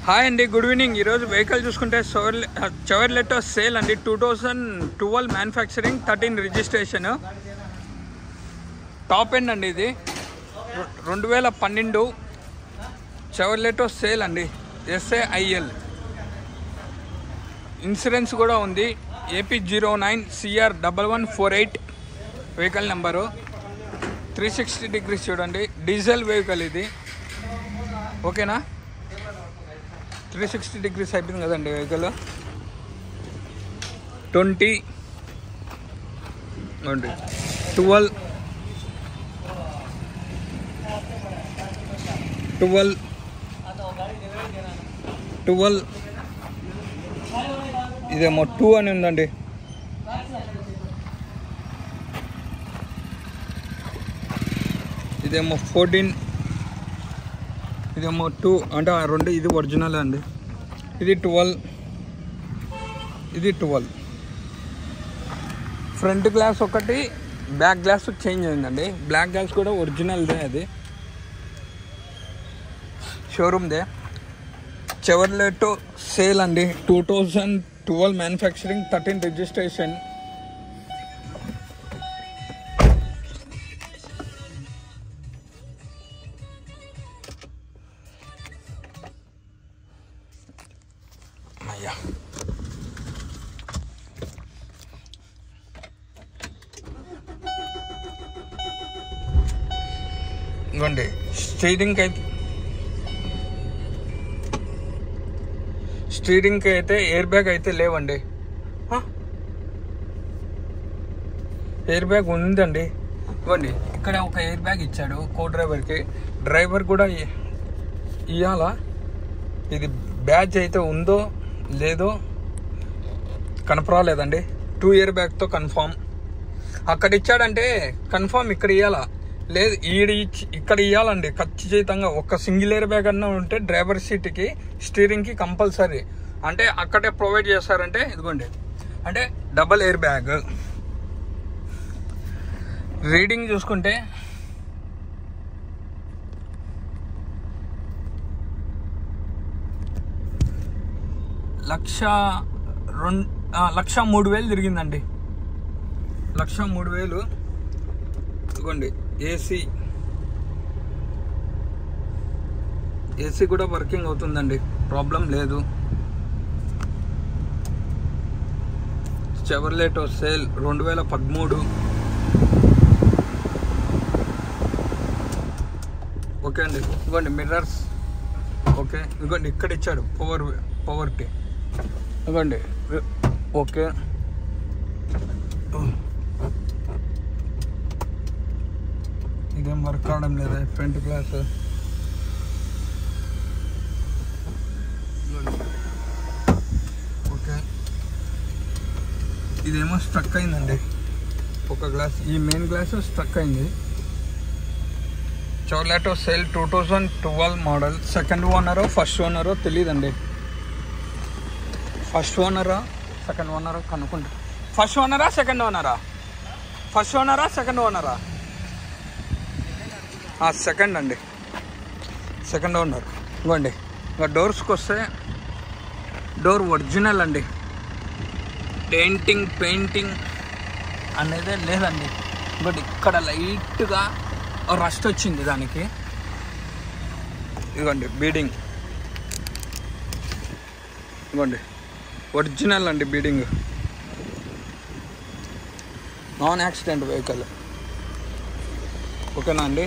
Hi అండి, good evening. ఈరోజు vehicle చూసుకుంటే చెవర్లెట్ సేల్ అండి. 2012 మ్యానుఫ్యాక్చరింగ్, 13 రిజిస్ట్రేషన్, టాప్ ఎండ్ అండి. ఇది 2012 చెవర్లెట్ సేల్ అండి. SAIL ఇన్సూరెన్స్ కూడా ఉంది. AP09 CR 1148 vehicle number. 360 degrees చూడండి. డీజిల్ వెహికల్ ఇది, ఓకేనా. 360 డిగ్రీస్ అయిపోయింది కదండి వెహికల్. 12 ఇదేమో 2 అని ఉందండి. ఇదేమో 14, ఇదేమో 2 అంటే ఆ రెండు. ఇది ఒరిజినల్ అండి. ఇది 12, ఇది 12. ఫ్రంట్ గ్లాస్ ఒకటి, బ్యాక్ గ్లాస్ చేంజ్ అయిందండి. బ్లాక్ గ్లాస్ కూడా ఒరిజినల్దే, అది షోరూమ్దే. చెవర్లెట్ సేల్ అండి. 2012 మ్యానుఫ్యాక్చరింగ్, 13 రిజిస్ట్రేషన్. ఇవ్వండి. స్టీరింగ్కి అయితే ఎయిర్ బ్యాగ్ అయితే లేవండి. ఎయిర్ బ్యాగ్ ఉందండి. ఇవ్వండి, ఇక్కడ ఒక ఎయిర్ బ్యాగ్ ఇచ్చాడు కో డ్రైవర్కి. డ్రైవర్ కూడా ఇవ్వాలా. ఇది బ్యాచ్ అయితే ఉందో లేదో కనపరాలేదండి. 2 ఇయర్ బ్యాగ్తో కన్ఫామ్. అక్కడ ఇచ్చాడంటే కన్ఫామ్ ఇక్కడ ఇవ్వాలా, లేదు ఇక్కడ ఇవ్వాలండి ఖచ్చితంగా. ఒక సింగిల్ ఎయిర్ బ్యాగ్ అన్నా ఉంటే డ్రైవర్ సీట్కి, స్టీరింగ్కి కంపల్సరీ. అంటే అక్కడే ప్రొవైడ్ చేస్తారంటే ఇదిగోండి. అంటే డబల్ ఎయిర్ బ్యాగ్. రీడింగ్ చూసుకుంటే 1,03,000 తిరిగిందండి. 1,03,000. ఇదిగోండి. ఏసీ కూడా వర్కింగ్ అవుతుందండి, ప్రాబ్లం లేదు. Chevrolet sale 2013. ఓకే అండి. ఇదిగోండి మిర్రర్స్, ఓకే. ఇదిగోండి ఇక్కడ ఇచ్చాడు పవర్టీ. ఇదిగోండి, ఓకే. ఇదేం వర్క్ అవడం లేదా ఫ్రంట్ గ్లాస్. ఓకే, ఇదేమో స్ట్రక్ అయిందండి. ఒక గ్లాస్, ఈ మెయిన్ గ్లాస్ స్ట్రక్ అయింది. Chevrolet sail 2012 model. సెకండ్ ఓనరో ఫస్ట్ ఓనరో తెలియదండి. ఫస్ట్ ఓనరా సెకండ్ ఓనరా కనుక్కుంటా. ఫస్ట్ ఓనరా సెకండ్ ఓనరా? ఫస్ట్ ఓనరా సెకండ్ ఓనరా? సెకండ్ అండి, సెకండ్ ఓనర్. ఇవ్వండి. ఇంకా డోర్స్కి వస్తే డోర్ ఒరిజినల్ అండి. పెయింటింగ్ అనేది లేదండి. బట్ ఇక్కడ లైట్గా రస్ట్ వచ్చింది దానికి. ఇదిగోండి బీడింగ్, ఇదిగోండి ఒరిజినల్ అండి బీడింగ్. నాన్ యాక్సిడెంట్ వెహికల్, ఓకేనా అండి.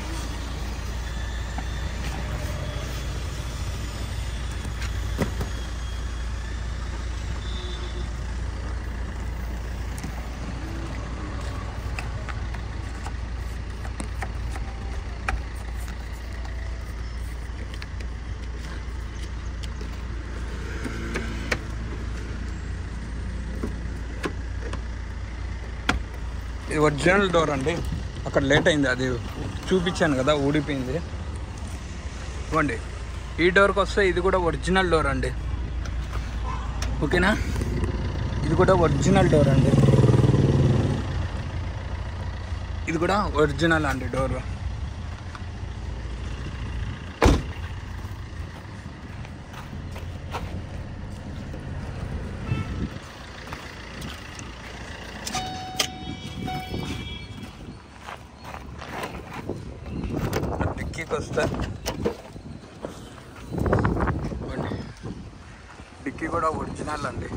ఇది ఒరిజినల్ డోర్ అండి. అక్కడ లేట్ అయింది, అది చూపించాను కదా, ఊడిపోయింది. ఇవ్వండి. ఈ డోర్కి వస్తే ఇది కూడా ఒరిజినల్ డోర్ అండి, ఓకేనా. ఇది కూడా ఒరిజినల్ డోర్ అండి. ఇది కూడా ఒరిజినల్ అండి డోర్. ఏపీ కూడా ఒరిజినల్ అండి.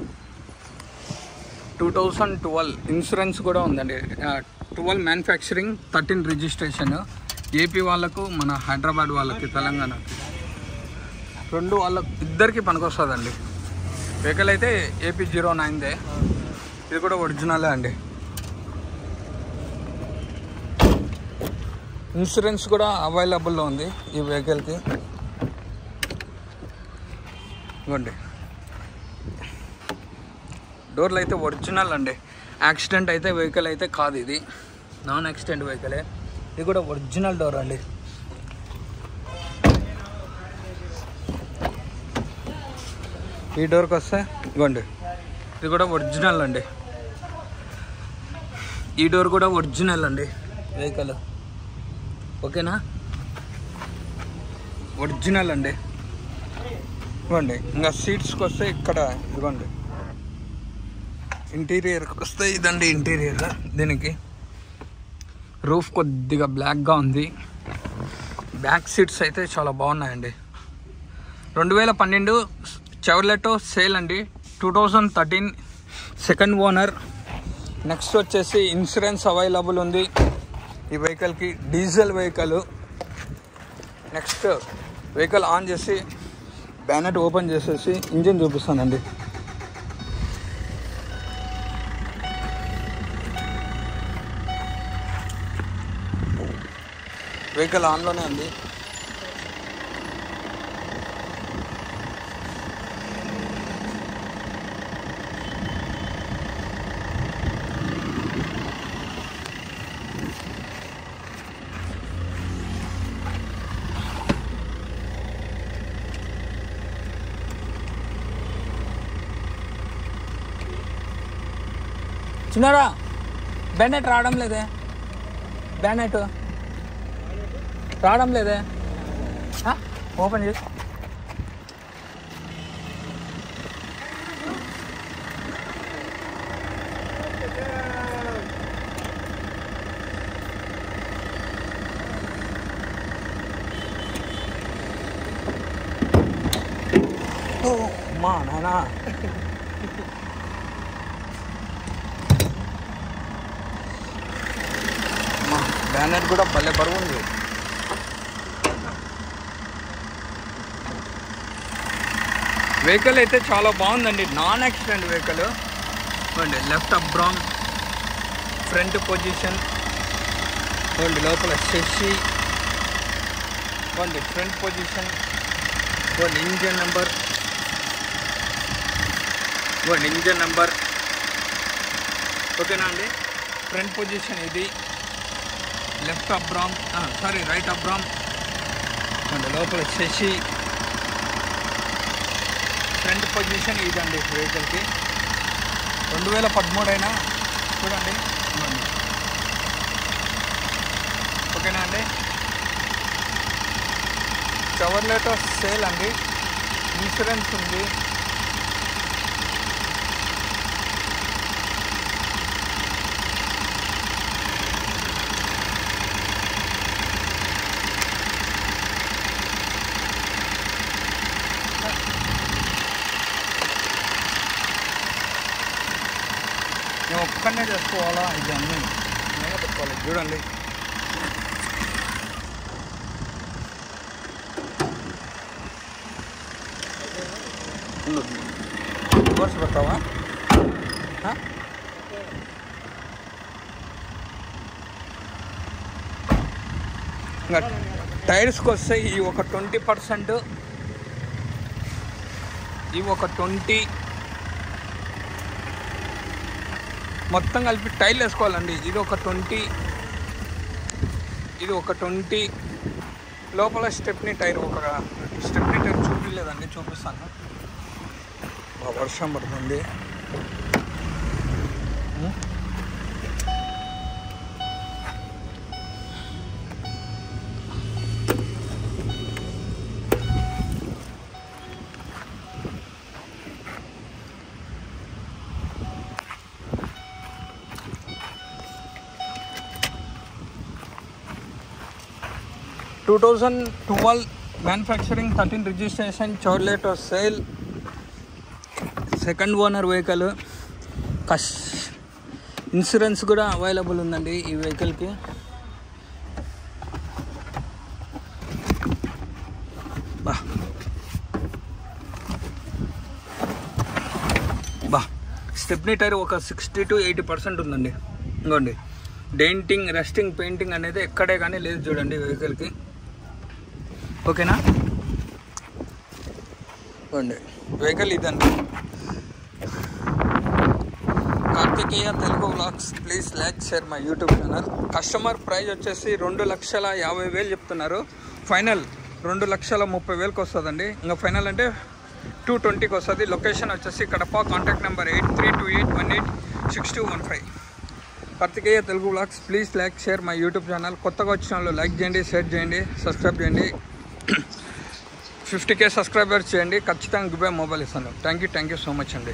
2012 ఇన్సూరెన్స్ కూడా ఉందండి. 12 మ్యానుఫ్యాక్చరింగ్, 13 రిజిస్ట్రేషన్. ఏపీ వాళ్ళకు, మన హైదరాబాద్ వాళ్ళకి, తెలంగాణకి, రెండు వాళ్ళకి ఇద్దరికి పనికొస్తుందండి. వెహికల్ అయితే ఏపీ 09దే. ఇది కూడా ఒరిజినలే అండి. ఇన్సూరెన్స్ కూడా అవైలబుల్లో ఉంది ఈ వెహికల్కి. ఇవ్వండి, డోర్లు అయితే ఒరిజినల్ అండి. యాక్సిడెంట్ అయితే వెహికల్ అయితే కాదు, ఇది నాన్ యాక్సిడెంట్ వెహికలే. ఇది కూడా ఒరిజినల్ డోర్ అండి. ఈ డోర్కి వస్తే ఇవ్వండి, ఇది కూడా ఒరిజినల్ అండి. ఈ డోర్ కూడా ఒరిజినల్ అండి వెహికల్. ఓకేనా, ఒరిజినల్ అండి. ఇవ్వండి, ఇంకా సీట్స్కి వస్తే ఇక్కడ ఇవ్వండి. ఇంటీరియర్కి వస్తే ఇదండి ఇంటీరియర్. దీనికి రూఫ్ కొద్దిగా బ్లాక్గా ఉంది. బ్యాక్ సీట్స్ అయితే చాలా బాగున్నాయండి. 2012 చెవర్లెట్ సేల్ అండి. 2013 సెకండ్ ఓనర్. నెక్స్ట్ వచ్చేసి ఇన్సూరెన్స్ అవైలబుల్ ఉంది ఈ వెహికల్కి. Diesel vehicle. Next vehicle on చేసి బ్యానెట్ ఓపెన్ చేసేసి ఇంజిన్ చూపిస్తానండి. వెహికల్ ఆన్లోనే ఉంది. చిన్నారా, బ్యానెట్ రావడం లేదే, బ్యానెట్ రావడం లేదే, ఓపెన్ చేసి. మా నాయనా, బ్యానెట్ కూడా భలే బరువు ఉంది. వెహికల్ అయితే చాలా బాగుందండి. Non accident vehicle. చూడండి, లెఫ్ట్ అప్ బ్రామ్, ఫ్రంట్ పొజిషన్. చూడండి, లోపల షెషి. చూడండి, ఫ్రంట్ పొజిషన్. చూడండి, ఇంజన్ నెంబర్. చూడండి, ఇంజన్ నెంబర్. ఓకేనా అండి. ఫ్రంట్ పొజిషన్ ఇది. Left up బ్రామ్, right up బ్రామ్. చూడండి, లోపల షెషి. ఫ్రంట్ పొజిషన్ ఇదండి వెహికల్కి. 2013 అయినా చూడండి. ఓకేనా అండి. చెవర్లెట్ సేల్ అండి. ఇన్సూరెన్స్ ఉంది. నేను ఒక్కనే చేసుకోవాలా? ఇది అన్నీ నేనే పెట్టుకోవాలి. చూడండి, రివర్స్ పెడతావా? ఇంకా టైర్స్కి వస్తే ఈ ఒక 20%, ఇవి ఒక 20, మొత్తం కలిపి టైర్లు వేసుకోవాలండి. ఇది ఒక 20, ఇది ఒక 20. లోపల స్టెప్నీ టైర్, ఒక స్టెప్నీ టైర్ చూపించలేదండి, చూపిస్తాను. వర్షం పడుతుంది. (2012) manufacturing, 13 registration, Chevrolet sale. Second owner vehicle. Insurance కూడా అవైలబుల్ ఉందండి ఈ వెహికల్కి. బా స్టెప్నీ టైర్ ఒక 60 to 80% ఉందండి. ఇంకోండి డెంటింగ్, రస్టింగ్, పెయింటింగ్ అనేది ఎక్కడే కానీ లేదు చూడండి వెహికల్కి. ఓకేనా? ఇంకోండి వెహికల్ ఇదండి. Karthikeya Telugu vlogs, please like, share my YouTube channel. Customer price వచ్చేసి 2,50,000 చెప్తున్నారు. ఫైనల్ 2,30,000కి వస్తుందండి. ఇంకా ఫైనల్ అంటే 220కి వస్తుంది. లొకేషన్ వచ్చేసి Kadapa. Contact number 8328186215. Karthikeya Telugu vlogs, please like, share my YouTube channel. కొత్తగా వచ్చిన వాళ్ళు లైక్ చేయండి, షేర్ చేయండి, సబ్స్క్రైబ్ చేయండి. 50K సబ్స్క్రైబర్స్ చేయండి. ఖచ్చితంగా గివ్ అవే మొబైల్ ఇస్తాను. థ్యాంక్ యూ సో మచ్ అండి.